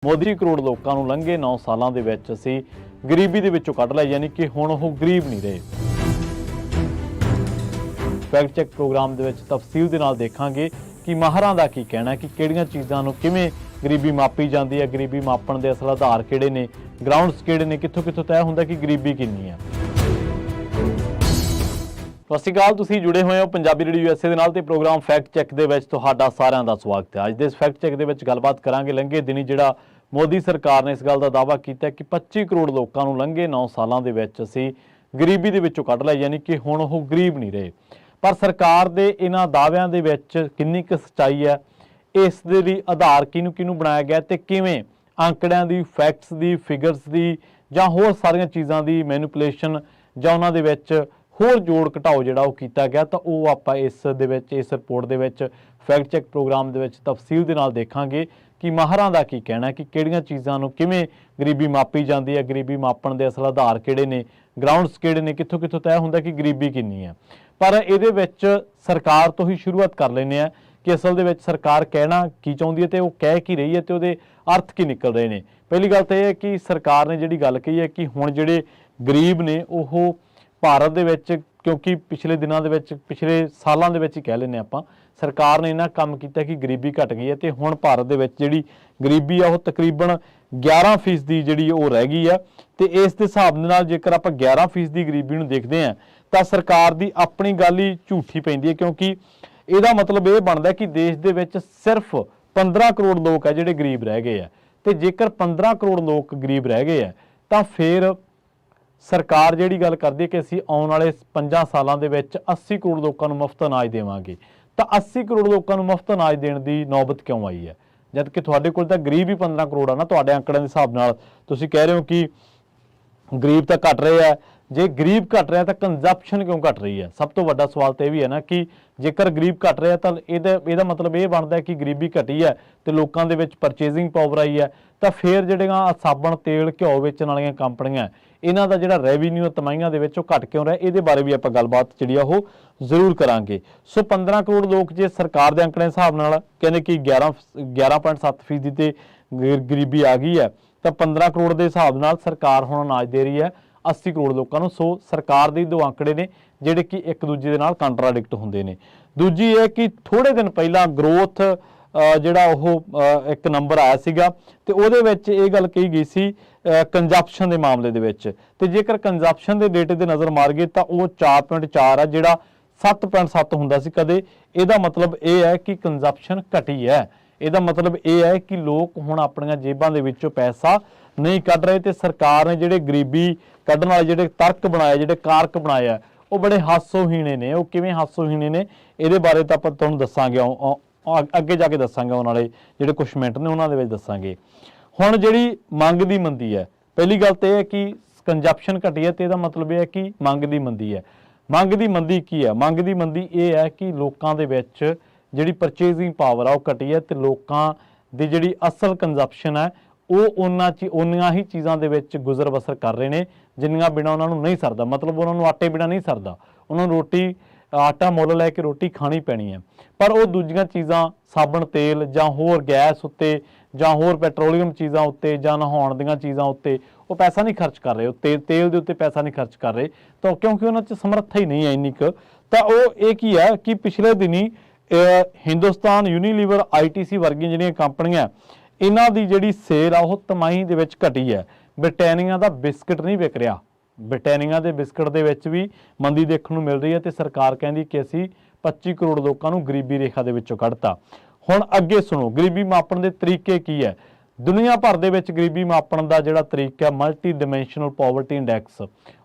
ਮੋਦੀ ਕਰੋੜ ਲੋਕਾਂ ਨੂੰ ਲੰਘੇ 9 ਸਾਲਾਂ ਦੇ ਵਿੱਚ ਅਸੀਂ ਗਰੀਬੀ ਦੇ ਵਿੱਚੋਂ ਕੱਢ ਲਿਆ, ਯਾਨੀ ਕਿ ਹੁਣ ਉਹ ਗਰੀਬ ਨਹੀਂ ਰਹੇ। ਫੈਕਟ ਚੈੱਕ ਪ੍ਰੋਗਰਾਮ ਦੇ ਵਿੱਚ ਤਫਸੀਲ ਦੇ ਨਾਲ ਦੇਖਾਂਗੇ ਕਿ ਮਾਹਰਾਂ ਦਾ ਕੀ ਕਹਿਣਾ ਹੈ ਕਿ ਕਿਹੜੀਆਂ ਚੀਜ਼ਾਂ ਨੂੰ ਕਿਵੇਂ ਗਰੀਬੀ ਮਾਪੀ ਜਾਂਦੀ ਹੈ, ਗਰੀਬੀ ਮਾਪਣ ਦੇ ਅਸਲ ਆਧਾਰ ਕਿਹੜੇ ਨੇ, ਗਰਾਊਂਡਸ ਕਿਹੜੇ ਨੇ, ਕਿੱਥੋਂ ਕਿੱਥੋਂ ਤੈਅ ਹੁੰਦਾ ਕਿ ਗਰੀਬੀ ਕਿੰਨੀ ਹੈ। ਸਤਿ ਸ਼੍ਰੀ ਅਕਾਲ, ਤੁਸੀਂ ਜੁੜੇ ਹੋਏ ਹੋ ਪੰਜਾਬੀ ਰੇਡੀਓ USA ਦੇ ਨਾਲ ਤੇ ਪ੍ਰੋਗਰਾਮ ਫੈਕਟ ਚੈੱਕ ਦੇ ਵਿੱਚ ਤੁਹਾਡਾ ਸਾਰਿਆਂ ਦਾ ਸਵਾਗਤ ਹੈ। ਅੱਜ ਦੇ ਇਸ ਫੈਕਟ ਚੈੱਕ ਦੇ ਵਿੱਚ ਗੱਲਬਾਤ ਕਰਾਂਗੇ ਲੰਘੇ ਦਿਨੀ ਜਿਹੜਾ ਮੋਦੀ ਸਰਕਾਰ ਨੇ ਇਸ ਗੱਲ ਦਾ ਦਾਅਵਾ ਕੀਤਾ ਕਿ 25 ਕਰੋੜ ਲੋਕਾਂ ਨੂੰ ਲੰਘੇ 9 ਸਾਲਾਂ ਦੇ ਵਿੱਚ ਅਸੀਂ ਗਰੀਬੀ ਦੇ ਵਿੱਚੋਂ ਕੱਢ ਲਿਆ, ਯਾਨੀ ਕਿ ਹੁਣ ਉਹ ਗਰੀਬ ਨਹੀਂ ਰਹੇ। ਪਰ ਸਰਕਾਰ ਦੇ ਇਹਨਾਂ ਦਾਅਵਿਆਂ ਦੇ ਵਿੱਚ ਕਿੰਨੀ ਕੁ ਸੱਚਾਈ ਹੈ, ਇਸ ਦੇ ਲਈ ਆਧਾਰ ਕਿਹਨੂੰ ਬਣਾਇਆ ਗਿਆ ਤੇ ਕਿਵੇਂ ਅੰਕੜਿਆਂ ਦੀ, ਫੈਕਟਸ ਦੀ, ਫਿਗਰਸ ਦੀ ਜਾਂ ਹੋਰ ਸਾਰੀਆਂ ਚੀਜ਼ਾਂ ਦੀ ਮੈਨੀਪੂਲੇਸ਼ਨ ਜਾਂ ਉਹਨਾਂ ਦੇ ਵਿੱਚ ਹੋਰ ਜੋੜ ਘਟਾਓ ਜਿਹੜਾ ਉਹ ਕੀਤਾ ਗਿਆ, ਤਾਂ ਉਹ ਆਪਾਂ ਇਸ ਰਿਪੋਰਟ ਦੇ ਵਿੱਚ ਫੈਕਟ ਚੈੱਕ ਪ੍ਰੋਗਰਾਮ ਦੇ ਵਿੱਚ ਤਫਸੀਲ ਦੇ ਨਾਲ ਦੇਖਾਂਗੇ ਕਿ ਮਾਹਰਾਂ ਦਾ ਕੀ ਕਹਿਣਾ ਹੈ ਕਿ ਕਿਹੜੀਆਂ ਚੀਜ਼ਾਂ ਨੂੰ ਕਿਵੇਂ ਗਰੀਬੀ ਮਾਪੀ ਜਾਂਦੀ ਹੈ, ਗਰੀਬੀ ਮਾਪਣ ਦੇ ਅਸਲ ਆਧਾਰ ਕਿਹੜੇ ਨੇ, ਗਰਾਊਂਡਸ ਕਿਹੜੇ ਨੇ, ਕਿੱਥੋਂ ਕਿੱਥੋਂ ਤੈਅ ਹੁੰਦਾ ਕਿ ਗਰੀਬੀ ਕਿੰਨੀ ਹੈ। ਪਰ ਇਹਦੇ ਵਿੱਚ ਸਰਕਾਰ ਤੋਂ ਹੀ ਸ਼ੁਰੂਆਤ ਕਰ ਲੈਂਦੇ ਆ ਕਿ ਅਸਲ ਦੇ ਵਿੱਚ ਸਰਕਾਰ ਕਹਿਣਾ ਕੀ ਚਾਹੁੰਦੀ ਹੈ ਤੇ ਉਹ ਕਹਿ ਕੀ ਰਹੀ ਹੈ ਤੇ ਉਹਦੇ ਅਰਥ ਕੀ ਨਿਕਲ ਰਹੇ ਨੇ। ਪਹਿਲੀ ਗੱਲ ਤਾਂ ਇਹ ਹੈ ਕਿ ਸਰਕਾਰ ਨੇ ਜਿਹੜੀ ਗੱਲ ਕਹੀ ਹੈ ਕਿ ਹੁਣ ਜਿਹੜੇ ਗਰੀਬ ਨੇ ਉਹ ਭਾਰਤ ਦੇ ਵਿੱਚ, ਕਿਉਂਕਿ ਪਿਛਲੇ ਦਿਨਾਂ ਦੇ ਵਿੱਚ, ਪਿਛਲੇ ਸਾਲਾਂ ਦੇ ਵਿੱਚ ਹੀ ਕਹਿ ਲੈਂਦੇ ਆਪਾਂ, ਸਰਕਾਰ ਨੇ ਇੰਨਾ ਕੰਮ ਕੀਤਾ ਕਿ ਗਰੀਬੀ ਘਟ ਗਈ ਹੈ ਤੇ ਹੁਣ ਭਾਰਤ ਦੇ ਵਿੱਚ ਜਿਹੜੀ ਗਰੀਬੀ ਆ ਉਹ ਤਕਰੀਬਨ 11% ਦੀ ਜਿਹੜੀ ਉਹ ਰਹਿ ਗਈ ਆ। ਤੇ ਇਸ ਦੇ ਹਿਸਾਬ ਦੇ ਨਾਲ ਜੇਕਰ ਆਪਾਂ 11% ਦੀ ਗਰੀਬੀ ਨੂੰ ਦੇਖਦੇ ਹਾਂ ਤਾਂ ਸਰਕਾਰ ਦੀ ਆਪਣੀ ਗੱਲ ਹੀ ਝੂਠੀ ਪੈਂਦੀ ਹੈ, ਕਿਉਂਕਿ ਇਹਦਾ ਮਤਲਬ ਇਹ ਬਣਦਾ ਕਿ ਦੇਸ਼ ਦੇ ਵਿੱਚ ਸਿਰਫ 15 ਕਰੋੜ ਲੋਕ ਆ ਜਿਹੜੇ ਗਰੀਬ ਰਹਿ ਗਏ ਆ। ਤੇ ਜੇਕਰ 15 ਕਰੋੜ ਲੋਕ ਗਰੀਬ ਰਹਿ ਗਏ ਆ ਤਾਂ ਫਿਰ ਸਰਕਾਰ ਜਿਹੜੀ ਗੱਲ ਕਰਦੀ ਹੈ ਕਿ ਅਸੀਂ ਆਉਣ ਵਾਲੇ 5 ਸਾਲਾਂ ਦੇ ਵਿੱਚ 80 ਕਰੋੜ ਲੋਕਾਂ ਨੂੰ ਮੁਫਤ ਅਨਾਜ ਦੇਵਾਂਗੇ, ਤਾਂ 80 ਕਰੋੜ ਲੋਕਾਂ ਨੂੰ ਮੁਫਤ ਅਨਾਜ ਦੇਣ ਦੀ ਨੌਬਤ ਕਿਉਂ ਆਈ ਹੈ, ਜਦ ਕਿ ਤੁਹਾਡੇ ਕੋਲ ਤਾਂ ਗਰੀਬ ਹੀ 15 ਕਰੋੜ ਆ ਨਾ। ਤੁਹਾਡੇ ਅੰਕੜਿਆਂ ਦੇ ਹਿਸਾਬ ਨਾਲ ਤੁਸੀਂ ਕਹਿ ਰਹੇ ਹੋ ਕਿ ਗਰੀਬ ਤਾਂ ਘਟ ਰਹੇ ਆ। ਜੇ ਗਰੀਬ ਘਟ ਰਿਹਾ ਤਾਂ ਕੰਜ਼ੰਪਸ਼ਨ ਕਿਉਂ ਘਟ ਰਹੀ ਹੈ? ਸਭ ਤੋਂ ਵੱਡਾ ਸਵਾਲ ਤਾਂ ਇਹ ਵੀ ਹੈ ਨਾ ਕਿ ਜੇਕਰ ਗਰੀਬ ਘਟ ਰਿਹਾ ਤਾਂ ਇਹਦਾ ਮਤਲਬ ਇਹ ਬਣਦਾ ਕਿ ਗਰੀਬੀ ਘਟੀ ਹੈ ਤੇ ਲੋਕਾਂ ਦੇ ਵਿੱਚ ਪਰਚੇਜ਼ਿੰਗ ਪਾਵਰ ਆਈ ਹੈ। ਤਾਂ ਫਿਰ ਜਿਹੜੀਆਂ ਸਾਬਣ, ਤੇਲ, ਘਿਓ ਵੇਚਣ ਵਾਲੀਆਂ ਕੰਪਨੀਆਂ, ਇਹਨਾਂ ਦਾ ਜਿਹੜਾ ਰੈਵਨਿਊ ਤਿਮਾਹੀਆਂ ਦੇ ਵਿੱਚ ਉਹ ਘਟ ਕਿਉਂ ਰਿਹਾ, ਇਹਦੇ ਬਾਰੇ ਵੀ ਆਪਾਂ ਗੱਲਬਾਤ ਜਿਹੜੀ ਆ ਉਹ ਜ਼ਰੂਰ ਕਰਾਂਗੇ। ਸੋ 15 ਕਰੋੜ ਲੋਕ ਜੇ ਸਰਕਾਰ ਦੇ ਅੰਕੜਿਆਂ ਹਿਸਾਬ ਨਾਲ ਕਹਿੰਦੇ ਕਿ 11.7% ਤੇ ਗਰੀਬੀ ਆ ਗਈ ਹੈ, ਤਾਂ 15 ਕਰੋੜ ਦੇ ਹਿਸਾਬ ਨਾਲ ਸਰਕਾਰ ਹੁਣ ਅਨਾਜ ਦੇ ਰਹੀ ਹੈ 80 ਕਰੋੜ ਲੋਕਾਂ ਨੂੰ। ਸੋ ਸਰਕਾਰ ਦੇ ਦੋ ਅੰਕੜੇ ਨੇ ਜਿਹੜੇ ਕਿ ਇੱਕ ਦੂਜੇ ਦੇ ਨਾਲ ਕੰਟਰਾਡਿਕਟ ਹੁੰਦੇ ਨੇ। ਦੂਜੀ ਇਹ ਕਿ ਥੋੜੇ ਦਿਨ ਪਹਿਲਾਂ ਗਰੋਥ ਜਿਹੜਾ ਉਹ ਇੱਕ ਨੰਬਰ ਆਇਆ ਸੀਗਾ ਤੇ ਉਹਦੇ ਵਿੱਚ ਇਹ ਗੱਲ ਕਹੀ ਗਈ ਸੀ ਕੰਜ਼ੰਪਸ਼ਨ ਦੇ ਮਾਮਲੇ ਦੇ ਵਿੱਚ, ਤੇ ਜੇਕਰ ਕੰਜ਼ੰਪਸ਼ਨ ਦੇ ਡੇਟੇ ਤੇ ਨਜ਼ਰ ਮਾਰ ਗਏ ਤਾਂ ਉਹ 4.4 ਆ, ਜਿਹੜਾ 7.7 ਹੁੰਦਾ ਸੀ ਕਦੇ। ਇਹਦਾ ਮਤਲਬ ਇਹ ਹੈ ਕਿ ਕੰਜ਼ੰਪਸ਼ਨ ਘਟੀ ਹੈ। ਇਹਦਾ ਮਤਲਬ ਇਹ ਹੈ ਕਿ ਲੋਕ ਹੁਣ ਆਪਣੀਆਂ ਜੇਬਾਂ ਦੇ ਵਿੱਚੋਂ ਪੈਸਾ ਨਹੀਂ ਕੱਢ ਰਹੇ ਤੇ ਸਰਕਾਰ ਨੇ ਜਿਹੜੇ ਗਰੀਬੀ ਕੱਢਣ ਵਾਲੇ ਜਿਹੜੇ ਤਰਕ ਬਣਾਏ, ਜਿਹੜੇ ਕਾਰਕ ਬਣਾਏ ਆ, ਉਹ ਬੜੇ ਹਾਸੋਹੀਣੇ ਨੇ। ਉਹ ਕਿਵੇਂ ਹਾਸੋਹੀਣੇ ਨੇ ਇਹਦੇ ਬਾਰੇ ਤਾਂ ਆਪਾਂ ਤੁਹਾਨੂੰ ਦੱਸਾਂਗੇ, ਅੱਗੇ ਜਾ ਕੇ ਦੱਸਾਂਗੇ, ਆਉਣ ਵਾਲੇ ਜਿਹੜੇ ਕੁਝ ਮਿੰਟ ਨੇ ਉਹਨਾਂ ਦੇ ਵਿੱਚ ਦੱਸਾਂਗੇ। ਹੁਣ ਜਿਹੜੀ ਮੰਗ ਦੀ ਮੰਦੀ ਹੈ, ਪਹਿਲੀ ਗੱਲ ਤਾਂ ਇਹ ਹੈ ਕਿ ਕੰਜ਼ੰਪਸ਼ਨ ਘਟੀ ਹੈ ਤੇ ਇਹਦਾ ਮਤਲਬ ਇਹ ਹੈ ਕਿ ਮੰਗ ਦੀ ਮੰਦੀ ਹੈ। ਮੰਗ ਦੀ ਮੰਦੀ ਕੀ ਹੈ? ਮੰਗ ਦੀ ਮੰਦੀ ਇਹ ਹੈ ਕਿ ਲੋਕਾਂ ਦੇ ਵਿੱਚ ਜਿਹੜੀ ਪਰਚੇਜ਼ਿੰਗ ਪਾਵਰ ਆ ਉਹ ਘਟੀ ਹੈ ਤੇ ਲੋਕਾਂ ਦੀ ਜਿਹੜੀ ਅਸਲ ਕੰਜ਼ੰਪਸ਼ਨ ਹੈ ਉਹ ਉਨੀਆਂ ਹੀ ਚੀਜ਼ਾਂ ਦੇ ਵਿੱਚ ਗੁਜ਼ਰ ਬਸਰ ਕਰ ਰਹੇ ਨੇ ਜਿੰਨੀਆਂ ਬਿਨਾਂ ਉਹਨਾਂ ਨੂੰ ਨਹੀਂ ਸਰਦਾ। ਮਤਲਬ ਉਹਨਾਂ ਨੂੰ ਆਟੇ ਬਿਨਾਂ ਨਹੀਂ ਸਰਦਾ, ਉਹਨਾਂ ਨੂੰ ਆਟਾ ਮੁੱਲ ਲੈ ਕੇ ਰੋਟੀ ਖਾਣੀ ਪੈਣੀ ਹੈ। ਪਰ ਉਹ ਦੂਜੀਆਂ ਚੀਜ਼ਾਂ, ਸਾਬਣ, ਤੇਲ ਜਾਂ ਹੋਰ ਗੈਸ ਉੱਤੇ ਜਾਂ ਹੋਰ ਪੈਟਰੋਲੀਅਮ ਚੀਜ਼ਾਂ ਉੱਤੇ ਜਾਂ ਨਹਾਉਣ ਦੀਆਂ ਚੀਜ਼ਾਂ ਉੱਤੇ ਉਹ ਪੈਸਾ ਨਹੀਂ ਖਰਚ ਕਰ ਰਹੇ, ਉਹ ਤੇਲ ਦੇ ਉੱਤੇ ਪੈਸਾ ਨਹੀਂ ਖਰਚ ਕਰ ਰਹੇ, ਤਾਂ ਕਿਉਂਕਿ ਉਹਨਾਂ 'ਚ ਸਮਰੱਥਾ ਹੀ ਨਹੀਂ ਹੈ ਇੰਨੀ ਕੁ। ਤਾਂ ਉਹ ਇਹ ਕੀ ਹੈ ਕਿ ਪਿਛਲੇ ਦਿਨੀ ਹਿੰਦੁਸਤਾਨ ਯੂਨੀਲੀਵਰ, ITC ਵਰਗੀਆਂ ਜਿਹੜੀਆਂ ਕੰਪਨੀਆਂ, ਇਹਨਾਂ ਦੀ ਜਿਹੜੀ ਸੇਲ ਆ ਉਹ ਤਿਮਾਹੀ ਦੇ ਵਿੱਚ ਘਟੀ ਹੈ। ਬ੍ਰਿਟਾਨੀਆ ਦਾ ਬਿਸਕਟ ਨਹੀਂ ਵਿਕ ਰਿਹਾ, ਬ੍ਰਿਟਾਨੀਆ ਦੇ ਬਿਸਕਟ ਦੇ ਵਿੱਚ ਵੀ ਮੰਦੀ ਦੇਖਣ ਨੂੰ ਮਿਲ ਰਹੀ ਹੈ ਤੇ ਸਰਕਾਰ ਕਹਿੰਦੀ ਕਿ ਅਸੀਂ 25 ਕਰੋੜ ਲੋਕਾਂ ਨੂੰ ਗਰੀਬੀ ਰੇਖਾ ਦੇ ਵਿੱਚੋਂ ਕੱਢਤਾ। ਹੁਣ ਅੱਗੇ ਸੁਣੋ, ਗਰੀਬੀ ਮਾਪਣ ਦੇ ਤਰੀਕੇ ਕੀ ਹੈ? ਦੁਨੀਆ ਭਰ ਦੇ ਵਿੱਚ ਗਰੀਬੀ ਮਾਪਣ ਦਾ ਜਿਹੜਾ ਤਰੀਕਾ ਮਲਟੀ ਡਾਈਮੈਂਸ਼ਨਲ ਪਾਵਰਟੀ ਇੰਡੈਕਸ,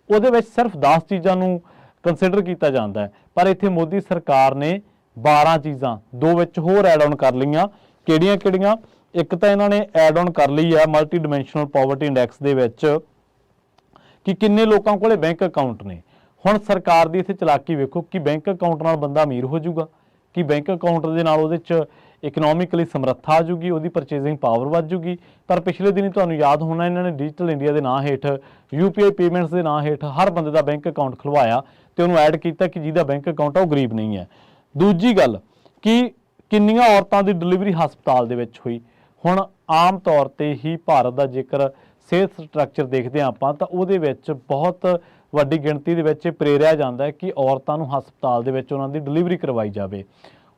ਉਹਦੇ ਵਿੱਚ ਸਿਰਫ 10 ਚੀਜ਼ਾਂ ਨੂੰ ਕੰਸੀਡਰ ਕੀਤਾ ਜਾਂਦਾ ਹੈ, ਪਰ ਇੱਥੇ ਮੋਦੀ ਸਰਕਾਰ ਨੇ 12 ਚੀਜ਼ਾਂ, 2 ਵਿੱਚ ਹੋਰ ਐਡ ਆਨ ਕਰ ਲਈਆਂ। ਕਿਹੜੀਆਂ? ਇੱਕ ਤਾਂ ਇਹਨਾਂ ਨੇ ਐਡ ਆਨ ਕਰ ਲਈ ਹੈ ਮਲਟੀ ਡਾਈਮੈਂਸ਼ਨਲ ਪਾਵਰਟੀ ਇੰਡੈਕਸ ਦੇ ਵਿੱਚ ਕਿ ਕਿੰਨੇ ਲੋਕਾਂ ਕੋਲੇ ਬੈਂਕ ਅਕਾਊਂਟ ਨੇ। ਹੁਣ ਸਰਕਾਰ ਦੀ ਇੱਥੇ ਚਲਾਕੀ ਵੇਖੋ ਕਿ ਬੈਂਕ ਅਕਾਊਂਟ ਨਾਲ ਬੰਦਾ ਅਮੀਰ ਹੋ ਜਾਊਗਾ, ਕਿ ਬੈਂਕ ਅਕਾਊਂਟ ਦੇ ਨਾਲ ਉਹਦੇ 'ਚ ਇਕਨੋਮਿਕਲੀ ਸਮਰੱਥਾ ਆ ਜੂਗੀ, ਉਹਦੀ ਪਰਚੇਜ਼ਿੰਗ ਪਾਵਰ ਵੱਧ ਜੂਗੀ। ਪਰ ਪਿਛਲੇ ਦਿਨੀ ਤੁਹਾਨੂੰ ਯਾਦ ਹੋਣਾ ਇਹਨਾਂ ਨੇ ਡਿਜੀਟਲ ਇੰਡੀਆ ਦੇ ਨਾਂ ਹੇਠ, UPI ਪੇਮੈਂਟਸ ਦੇ ਨਾਂ ਹੇਠ ਹਰ ਬੰਦੇ ਦਾ ਬੈਂਕ ਅਕਾਊਂਟ ਖੁਲਵਾਇਆ ਤੇ ਉਹਨੂੰ ਐਡ ਕੀਤਾ ਕਿ ਜਿਹਦਾ ਬੈਂਕ ਅਕਾਊਂਟ ਆ ਉਹ ਗਰੀਬ ਨਹੀਂ ਹੈ। ਦੂਜੀ ਗੱਲ ਕਿ ਕਿੰਨੀਆਂ ਔਰਤਾਂ ਦੀ ਡਿਲੀਵਰੀ ਹਸਪਤਾਲ ਦੇ ਵਿੱਚ ਹੋਈ। ਹੁਣ ਆਮ ਤੌਰ ਤੇ ਹੀ ਭਾਰਤ ਦਾ ਜੇਕਰ ਸਿਹਤ ਸਟਰਕਚਰ ਦੇਖਦੇ ਹਾਂ ਆਪਾਂ ਤਾਂ ਉਹਦੇ ਵਿੱਚ ਬਹੁਤ ਵੱਡੀ ਗਿਣਤੀ ਦੇ ਵਿੱਚ ਪ੍ਰੇਰਿਆ ਜਾਂਦਾ ਹੈ ਕਿ ਔਰਤਾਂ ਨੂੰ ਹਸਪਤਾਲ ਦੇ ਵਿੱਚ ਉਹਨਾਂ ਦੀ ਡਿਲੀਵਰੀ ਕਰਵਾਈ ਜਾਵੇ।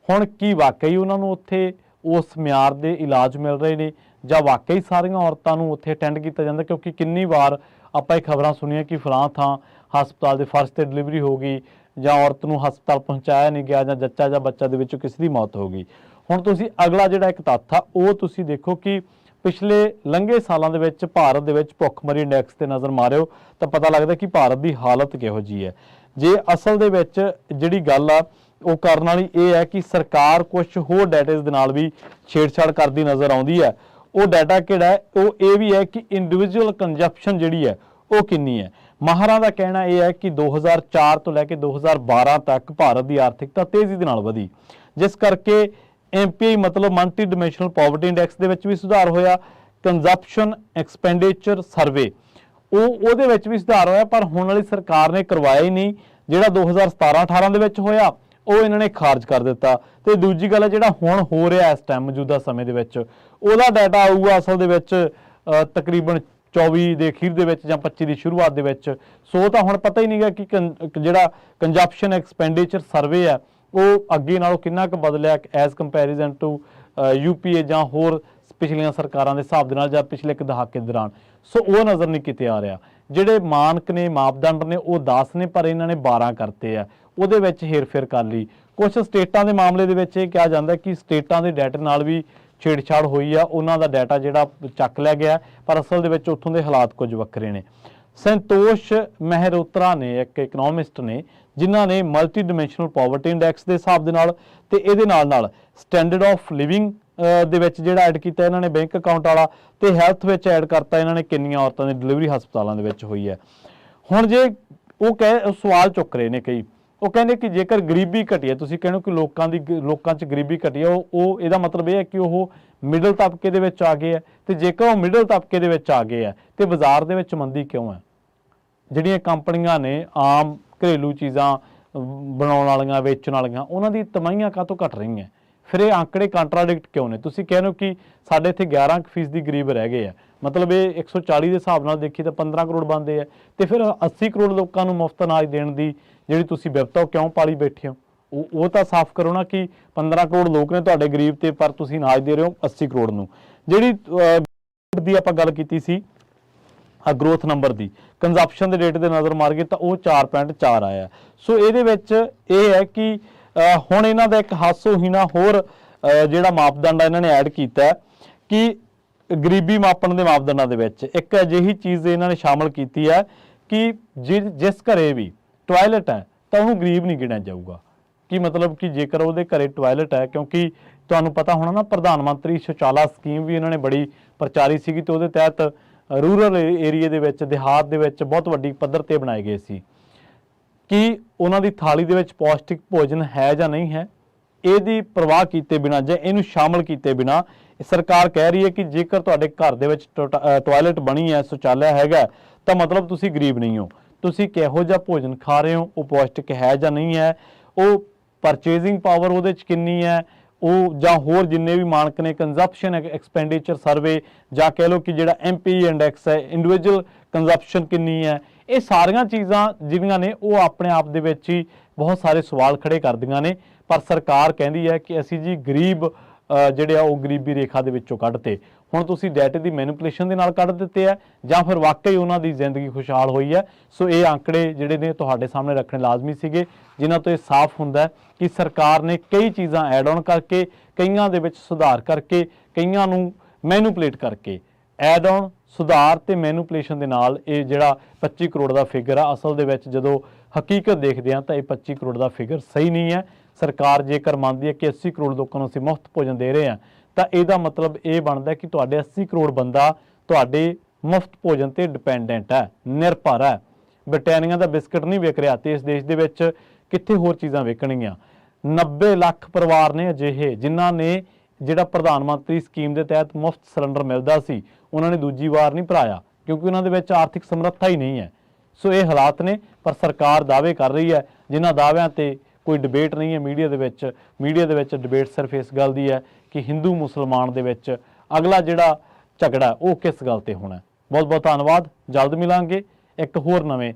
ਹੁਣ ਕੀ ਵਾਕਈ ਉਹਨਾਂ ਨੂੰ ਉੱਥੇ ਉਸ ਮਿਆਰ ਦੇ ਇਲਾਜ ਮਿਲ ਰਹੇ ਨੇ ਜਾਂ ਵਾਕਈ ਸਾਰੀਆਂ ਔਰਤਾਂ ਨੂੰ ਉੱਥੇ ਅਟੈਂਡ ਕੀਤਾ ਜਾਂਦਾ? ਕਿਉਂਕਿ ਕਿੰਨੀ ਵਾਰ ਆਪਾਂ ਇਹ ਖਬਰਾਂ ਸੁਣੀਆਂ ਕਿ ਫਲਾਂ ਥਾਂ ਹਸਪਤਾਲ ਦੇ ਫਰਸ਼ ਤੇ ਡਿਲੀਵਰੀ ਹੋ ਗਈ ਜਾਂ ਔਰਤ ਨੂੰ ਹਸਪਤਾਲ ਪਹੁੰਚਾਇਆ ਨਹੀਂ ਗਿਆ ਜਾਂ ਜੱਚਾ ਜਾਂ ਬੱਚਾ ਦੇ ਵਿੱਚੋਂ ਕਿਸੇ ਦੀ ਮੌਤ ਹੋ ਗਈ। ਹੁਣ ਤੁਸੀਂ ਅਗਲਾ ਜਿਹੜਾ ਇੱਕ ਤੱਥ ਆ ਉਹ ਤੁਸੀਂ ਦੇਖੋ ਕਿ ਪਿਛਲੇ ਲੰਘੇ ਸਾਲਾਂ ਦੇ ਵਿੱਚ ਭਾਰਤ ਦੇ ਵਿੱਚ ਭੁੱਖਮਰੀ ਇੰਡੈਕਸ ਤੇ ਨਜ਼ਰ ਮਾਰਿਓ ਤਾਂ ਪਤਾ ਲੱਗਦਾ ਕਿ ਭਾਰਤ ਦੀ ਹਾਲਤ ਕਿਹੋ ਜੀ ਹੈ। ਜੇ ਅਸਲ ਦੇ ਵਿੱਚ ਜਿਹੜੀ ਗੱਲ ਆ ਉਹ ਕਰਨ ਵਾਲੀ ਇਹ ਹੈ ਕਿ ਸਰਕਾਰ ਕੁਝ ਹੋਰ ਡਾਟਾਸ ਦੇ ਨਾਲ ਵੀ ਛੇੜਛਾੜ ਕਰਦੀ ਨਜ਼ਰ ਆਉਂਦੀ ਹੈ। ਉਹ ਡਾਟਾ ਕਿਹੜਾ ਹੈ? ਉਹ ਇਹ ਵੀ ਹੈ ਕਿ ਇੰਡੀਵਿਜੂਅਲ ਕੰਜ਼ੰਪਸ਼ਨ ਜਿਹੜੀ ਹੈ ਉਹ ਕਿੰਨੀ ਹੈ। ਮਾਹਰਾਂ ਦਾ ਕਹਿਣਾ ਇਹ ਹੈ ਕਿ 2004 ਤੋਂ ਲੈ ਕੇ 2012 ਤੱਕ ਭਾਰਤ ਦੀ ਆਰਥਿਕਤਾ ਤੇਜ਼ੀ ਦੇ ਨਾਲ ਵਧੀ, ਜਿਸ ਕਰਕੇ MPI ਮਤਲਬ ਮਲਟੀ ਡਾਈਮੈਂਸ਼ਨਲ ਪਾਵਰਟੀ ਇੰਡੈਕਸ ਦੇ ਵਿੱਚ ਵੀ ਸੁਧਾਰ ਹੋਇਆ। ਕੰਜ਼ੰਪਸ਼ਨ ਐਕਸਪੈਂਡੀਚਰ ਸਰਵੇ ਉਹਦੇ ਵਿੱਚ ਵੀ ਸੁਧਾਰ ਹੋਇਆ, ਪਰ ਹੁਣ ਵਾਲੀ ਸਰਕਾਰ ਨੇ ਕਰਵਾਇਆ ਹੀ ਨਹੀਂ। ਜਿਹੜਾ 2017-18 ਦੇ ਵਿੱਚ ਹੋਇਆ ਉਹ ਇਹਨਾਂ ਨੇ ਖਾਰਜ ਕਰ ਦਿੱਤਾ। ਤੇ ਦੂਜੀ ਗੱਲ ਹੈ ਜਿਹੜਾ ਹੁਣ ਹੋ ਰਿਹਾ ਇਸ ਟਾਈਮ ਮੌਜੂਦਾ ਸਮੇਂ ਦੇ ਵਿੱਚ ਉਹਦਾ ਡਾਟਾ ਆਊਗਾ ਅਸਲ ਦੇ ਵਿੱਚ ਤਕਰੀਬਨ 24 ਦੇ ਅਖੀਰ ਦੇ ਵਿੱਚ ਜਾਂ 25 ਦੀ ਸ਼ੁਰੂਆਤ ਦੇ ਵਿੱਚ। ਸੋ ਤਾਂ ਹੁਣ ਪਤਾ ਹੀ ਨਹੀਂਗਾ ਕਿ ਜਿਹੜਾ ਕੰਜ਼ੰਪਸ਼ਨ ਐਕਸਪੈਂਡੀਚਰ ਸਰਵੇ ਹੈ ਉਹ ਅੱਗੇ ਨਾਲੋਂ ਕਿੰਨਾ ਕੁ ਬਦਲਿਆ ਐਜ਼ ਕੰਪੈਰੀਜ਼ਨ ਟੂ UPA ਜਾਂ ਹੋਰ ਪਿਛਲੀਆਂ ਸਰਕਾਰਾਂ ਦੇ ਹਿਸਾਬ ਦੇ ਨਾਲ ਜਾਂ ਪਿਛਲੇ ਇੱਕ ਦਹਾਕੇ ਦੌਰਾਨ। ਸੋ ਉਹ ਨਜ਼ਰ ਨਹੀਂ ਕਿਤੇ ਆ ਰਿਹਾ। ਜਿਹੜੇ ਮਾਨਕ ਨੇ ਮਾਪਦੰਡ ਨੇ ਉਹ 10 ਨੇ ਪਰ ਇਹਨਾਂ ਨੇ 12 ਕਰਤੇ ਆ, ਉਹਦੇ ਵਿੱਚ ਹੇਰ-ਫੇਰ ਕਰ ਲਈ। ਕੁਝ ਸਟੇਟਾਂ ਦੇ ਮਾਮਲੇ ਦੇ ਵਿੱਚ ਇਹ ਕਿਹਾ ਜਾਂਦਾ ਕਿ ਸਟੇਟਾਂ ਦੇ ਡਾਟੇ ਨਾਲ ਵੀ ਛੇੜਛਾੜ ਹੋਈ ਆ, ਉਹਨਾਂ ਦਾ ਡਾਟਾ ਜਿਹੜਾ ਚੱਕ ਲਿਆ ਗਿਆ, ਪਰ ਅਸਲ ਦੇ ਵਿੱਚ ਉੱਥੋਂ ਦੇ ਹਾਲਾਤ ਕੁਝ ਵੱਖਰੇ ਨੇ। ਸੰਤੋਸ਼ ਮਹਿਰੋਤਰਾ ਨੇ ਇੱਕ ਇਕਨੋਮਿਸਟ ਨੇ ਜਿਨ੍ਹਾਂ ਨੇ ਮਲਟੀ ਡਾਈਮੈਂਸ਼ਨਲ ਪਾਵਰਟੀ ਇੰਡੈਕਸ ਦੇ ਹਿਸਾਬ ਦੇ ਨਾਲ ਤੇ ਇਹਦੇ ਨਾਲ ਸਟੈਂਡਰਡ ਆਫ ਲਿਵਿੰਗ ਦੇ ਵਿੱਚ ਜਿਹੜਾ ਐਡ ਕੀਤਾ ਇਹਨਾਂ ਨੇ ਬੈਂਕ ਅਕਾਊਂਟ ਵਾਲਾ, ਤੇ ਹੈਲਥ ਵਿੱਚ ਐਡ ਕਰਤਾ ਇਹਨਾਂ ਨੇ ਕਿੰਨੀਆਂ ਔਰਤਾਂ ਦੀ ਡਿਲੀਵਰੀ ਹਸਪਤਾਲਾਂ ਦੇ ਵਿੱਚ ਹੋਈ ਹੈ। ਹੁਣ ਜੇ ਉਹ ਸਵਾਲ ਚੁੱਕ ਰਹੇ ਨੇ ਕਈ, ਉਹ ਕਹਿੰਦੇ ਕਿ ਜੇਕਰ ਗਰੀਬੀ ਘਟੀ ਹੈ, ਤੁਸੀਂ ਕਹਿੰਦੇ ਕਿ ਲੋਕਾਂ 'ਚ ਗਰੀਬੀ ਘਟੀ ਹੈ, ਉਹ ਇਹਦਾ ਮਤਲਬ ਇਹ ਹੈ ਕਿ ਉਹ ਮਿਡਲ ਤਬਕੇ ਦੇ ਵਿੱਚ ਆ ਗਏ ਹੈ। ਤੇ ਜੇਕਰ ਉਹ ਮਿਡਲ ਤਬਕੇ ਦੇ ਵਿੱਚ ਆ ਗਏ ਹੈ ਤੇ ਬਾਜ਼ਾਰ ਦੇ ਵਿੱਚ ਮੰਦੀ ਕਿਉਂ ਹੈ? ਜਿਹੜੀਆਂ ਕੰਪਨੀਆਂ ਨੇ ਆਮ ਘਰੇਲੂ ਚੀਜ਼ਾਂ ਬਣਾਉਣ ਵਾਲੀਆਂ ਵੇਚਣ ਵਾਲੀਆਂ ਉਹਨਾਂ ਦੀ ਕਮਾਈਆਂ ਕਾਹਤੋਂ ਘਟ ਰਹੀਆਂ? ਫਿਰ ਇਹ ਆંકੜੇ ਕੰਟਰਾਡਿਕਟ ਕਿਉਂ ਨੇ? ਤੁਸੀਂ ਕਹਿੰਦੇ ਹੋ ਕਿ ਸਾਡੇ ਇੱਥੇ 11% ਦੀ ਗਰੀਬ ਰਹਿ ਗਏ ਆ, ਮਤਲਬ ਇਹ 140 ਦੇ ਹਿਸਾਬ ਨਾਲ ਦੇਖੀ ਤਾਂ 15 ਕਰੋੜ ਬਣਦੇ ਆ, ਤੇ ਫਿਰ 80 ਕਰੋੜ ਲੋਕਾਂ ਨੂੰ ਮੁਫਤ ਅਨਾਜ ਦੇਣ ਦੀ ਜਿਹੜੀ ਤੁਸੀਂ ਵਿਵਸਥਾ ਕਿਉਂ ਪਾਲੀ ਬੈਠੇ ਹੋ? ਉਹ ਤਾਂ ਸਾਫ਼ ਕਰੋ ਨਾ ਕਿ 15 ਕਰੋੜ ਲੋਕ ਨੇ ਤੁਹਾਡੇ ਗਰੀਬ ਤੇ, ਪਰ ਤੁਸੀਂ ਅਨਾਜ ਦੇ ਰਹੇ ਹੋ 80 ਕਰੋੜ ਨੂੰ। ਜਿਹੜੀ ਦੀ ਆਪਾਂ ਗੱਲ ਕੀਤੀ ਸੀ ਗਰੋਥ ਨੰਬਰ ਦੀ, ਕੰਜ਼ੰਪਸ਼ਨ ਦੇ ਰੇਟ ਦੇ ਨਜ਼ਰ ਮਾਰ ਗਏ ਤਾਂ ਉਹ 4.4 ਆਇਆ। ਸੋ ਇਹਦੇ ਵਿੱਚ ਇਹ ਹੈ ਕਿ ਹੁਣ ਇਹਨਾਂ ਦਾ ਇੱਕ ਹਾਸੋਹੀਣਾ ਹੋਰ ਜਿਹੜਾ ਮਾਪਦੰਡ ਇਹਨਾਂ ਨੇ ਐਡ ਕੀਤਾ ਕਿ ਗਰੀਬੀ ਮਾਪਣ ਦੇ ਮਾਪਦੰਡਾਂ ਦੇ ਵਿੱਚ ਇੱਕ ਅਜਿਹੀ ਚੀਜ਼ ਇਹਨਾਂ ਨੇ ਸ਼ਾਮਲ ਕੀਤੀ ਹੈ ਕਿ ਜਿਸ ਘਰੇ ਵੀ ਟਾਇਲਟ ਹੈ ਤਾਂ ਉਹਨੂੰ ਗਰੀਬ ਨਹੀਂ ਗਿਣਿਆ ਜਾਊਗਾ। ਕੀ ਮਤਲਬ ਕਿ ਜੇਕਰ ਉਹਦੇ ਘਰੇ ਟਾਇਲਟ ਹੈ, ਕਿਉਂਕਿ ਤੁਹਾਨੂੰ ਪਤਾ ਹੋਣਾ ਨਾ ਪ੍ਰਧਾਨ ਮੰਤਰੀ ਸ਼ੌਚਾਲਾ ਸਕੀਮ ਵੀ ਇਹਨਾਂ ਨੇ ਬੜੀ ਪ੍ਰਚਾਰੀ ਸੀਗੀ ਤੇ ਉਹਦੇ ਤਹਿਤ ਰੂਰਲ ਏਰੀਏ ਦੇ ਵਿੱਚ ਦਿਹਾਤ ਦੇ ਵਿੱਚ ਬਹੁਤ ਵੱਡੀ ਪੱਧਰ ਤੇ ਬਣਾਏ ਗਏ ਸੀ ਕਿ ਉਹਨਾਂ ਦੀ ਥਾਲੀ ਦੇ ਵਿੱਚ ਪੌਸ਼ਟਿਕ ਭੋਜਨ ਹੈ ਜਾਂ ਨਹੀਂ ਹੈ, ਇਹਦੀ ਪਰਵਾਹ ਕੀਤੇ ਬਿਨਾਂ ਜਾਂ ਇਹਨੂੰ ਸ਼ਾਮਲ ਕੀਤੇ ਬਿਨਾਂ ਸਰਕਾਰ ਕਹਿ ਰਹੀ ਹੈ ਕਿ ਜੇਕਰ ਤੁਹਾਡੇ ਘਰ ਦੇ ਵਿੱਚ ਟਾਇਲਟ ਬਣੀ ਹੈ, ਸ਼ੌਚਾਲਿਆ ਹੈਗਾ, ਤਾਂ ਮਤਲਬ ਤੁਸੀਂ ਗਰੀਬ ਨਹੀਂ ਹੋ। ਤੁਸੀਂ ਕਿਹੋ ਜਿਹਾ ਭੋਜਨ ਖਾ ਰਹੇ ਹੋ, ਉਹ ਪੌਸ਼ਟਿਕ ਹੈ ਜਾਂ ਨਹੀਂ ਹੈ, ਉਹ ਪਰਚੇਜ਼ਿੰਗ ਪਾਵਰ ਉਹਦੇ 'ਚ ਕਿੰਨੀ ਹੈ, ਉਹ ਜਾਂ ਹੋਰ ਜਿੰਨੇ ਵੀ ਮਾਨਕ ਨੇ ਕੰਜ਼ੰਪਸ਼ਨ ਐਕਸਪੈਂਡੀਚਰ ਸਰਵੇ ਜਾਂ ਕਹਿ ਲਓ ਕਿ ਜਿਹੜਾ MPI ਇੰਡੈਕਸ ਹੈ, ਇੰਡੀਵਿਜੂਅਲ ਕੰਜ਼ੰਪਸ਼ਨ ਕਿੰਨੀ ਹੈ, ਇਹ ਸਾਰੀਆਂ ਚੀਜ਼ਾਂ ਜਿਹੜੀਆਂ ਨੇ ਉਹ ਆਪਣੇ ਆਪ ਦੇ ਵਿੱਚ ਹੀ ਬਹੁਤ ਸਾਰੇ ਸਵਾਲ ਖੜੇ ਕਰਦੀਆਂ ਨੇ। ਪਰ ਸਰਕਾਰ ਕਹਿੰਦੀ ਹੈ ਕਿ ਅਸੀਂ ਜੀ ਗਰੀਬ ਜਿਹੜੇ ਆ ਉਹ ਗਰੀਬੀ ਰੇਖਾ ਦੇ ਵਿੱਚੋਂ ਕੱਢਤੇ। ਹੁਣ ਤੁਸੀਂ ਡਾਟੇ ਦੀ ਮੈਨੀਪੂਲੇਸ਼ਨ ਦੇ ਨਾਲ ਕੱਢ ਦਿੱਤੇ ਆ ਜਾਂ ਫਿਰ ਵਾਕਈ ਉਹਨਾਂ ਦੀ ਜ਼ਿੰਦਗੀ ਖੁਸ਼ਹਾਲ ਹੋਈ ਹੈ। ਸੋ ਇਹ ਆંકੜੇ ਜਿਹੜੇ ਨੇ ਤੁਹਾਡੇ ਸਾਹਮਣੇ ਰੱਖਣੇ ਲਾਜ਼ਮੀ ਸੀਗੇ, ਜਿਨ੍ਹਾਂ ਤੋਂ ਇਹ ਸਾਫ਼ ਹੁੰਦਾ ਕਿ ਸਰਕਾਰ ਨੇ ਕਈ ਚੀਜ਼ਾਂ ਐਡ ਆਨ ਕਰਕੇ, ਕਈਆਂ ਦੇ ਵਿੱਚ ਸੁਧਾਰ ਕਰਕੇ, ਕਈਆਂ ਨੂੰ ਮੈਨੂਪਲੇਟ ਕਰਕੇ, ਐਡ ਆਨ ਸੁਧਾਰ ਤੇ ਮੈਨੂਪਲੇਸ਼ਨ ਦੇ ਨਾਲ ਇਹ ਜਿਹੜਾ 25 ਕਰੋੜ ਦਾ ਫਿਗਰ ਆ, ਅਸਲ ਦੇ ਵਿੱਚ ਜਦੋਂ ਹਕੀਕਤ ਦੇਖਦੇ ਹਾਂ ਤਾਂ ਇਹ 25 ਕਰੋੜ ਦਾ ਫਿਗਰ ਸਹੀ ਨਹੀਂ ਹੈ। ਸਰਕਾਰ ਜੇਕਰ ਮੰਨਦੀ ਹੈ ਕਿ 80 ਕਰੋੜ ਲੋਕਾਂ ਨੂੰ ਅਸੀਂ ਮੁਫਤ ਭੋਜਨ ਦੇ ਰਹੇ ਹਾਂ ਤਾਂ ਇਹਦਾ ਮਤਲਬ ਇਹ ਬਣਦਾ ਕਿ ਤੁਹਾਡੇ 80 ਕਰੋੜ ਬੰਦਾ ਤੁਹਾਡੇ ਮੁਫਤ ਭੋਜਨ ਤੇ ਡਿਪੈਂਡੈਂਟ ਹੈ, ਨਿਰਭਰ ਹੈ। ਬ੍ਰਿਟਾਨੀਆ ਦਾ ਬਿਸਕਟ ਨਹੀਂ ਵਿਕ ਰਿਹਾ ਤੇ ਇਸ ਦੇਸ਼ ਦੇ ਵਿੱਚ ਕਿੱਥੇ ਹੋਰ ਚੀਜ਼ਾਂ ਵਿਕਣਗੀਆਂ? 90 ਲੱਖ ਪਰਿਵਾਰ ਨੇ ਅਜਿਹੇ ਜਿਨ੍ਹਾਂ ਨੇ ਜਿਹੜਾ ਪ੍ਰਧਾਨ ਮੰਤਰੀ ਸਕੀਮ ਦੇ ਤਹਿਤ ਮੁਫਤ ਸਿਲੰਡਰ ਮਿਲਦਾ ਸੀ ਉਹਨਾਂ ਨੇ ਦੂਜੀ ਵਾਰ ਨਹੀਂ ਭਰਾਇਆ ਕਿਉਂਕਿ ਉਹਨਾਂ ਦੇ ਵਿੱਚ ਆਰਥਿਕ ਸਮਰੱਥਾ ਹੀ ਨਹੀਂ ਹੈ। ਸੋ ਇਹ ਹਾਲਾਤ ਨੇ, ਪਰ ਸਰਕਾਰ ਦਾਅਵੇ ਕਰ ਰਹੀ ਹੈ ਜਿਨ੍ਹਾਂ ਦਾਅਵਿਆਂ ਤੇ ਕੋਈ ਡਿਬੇਟ ਨਹੀਂ ਹੈ ਮੀਡੀਆ ਦੇ ਵਿੱਚ। ਮੀਡੀਆ ਦੇ ਵਿੱਚ ਡਿਬੇਟ ਸਿਰਫ ਇਸ ਗੱਲ ਦੀ ਹੈ ਕਿ ਹਿੰਦੂ ਮੁਸਲਮਾਨ ਦੇ ਵਿੱਚ ਅਗਲਾ ਜਿਹੜਾ ਝਗੜਾ ਉਹ ਕਿਸ ਗੱਲ ਤੇ ਹੋਣਾ। ਬਹੁਤ ਬਹੁਤ ਧੰਨਵਾਦ। ਜਲਦ ਮਿਲਾਂਗੇ ਇੱਕ ਹੋਰ ਨਵੇਂ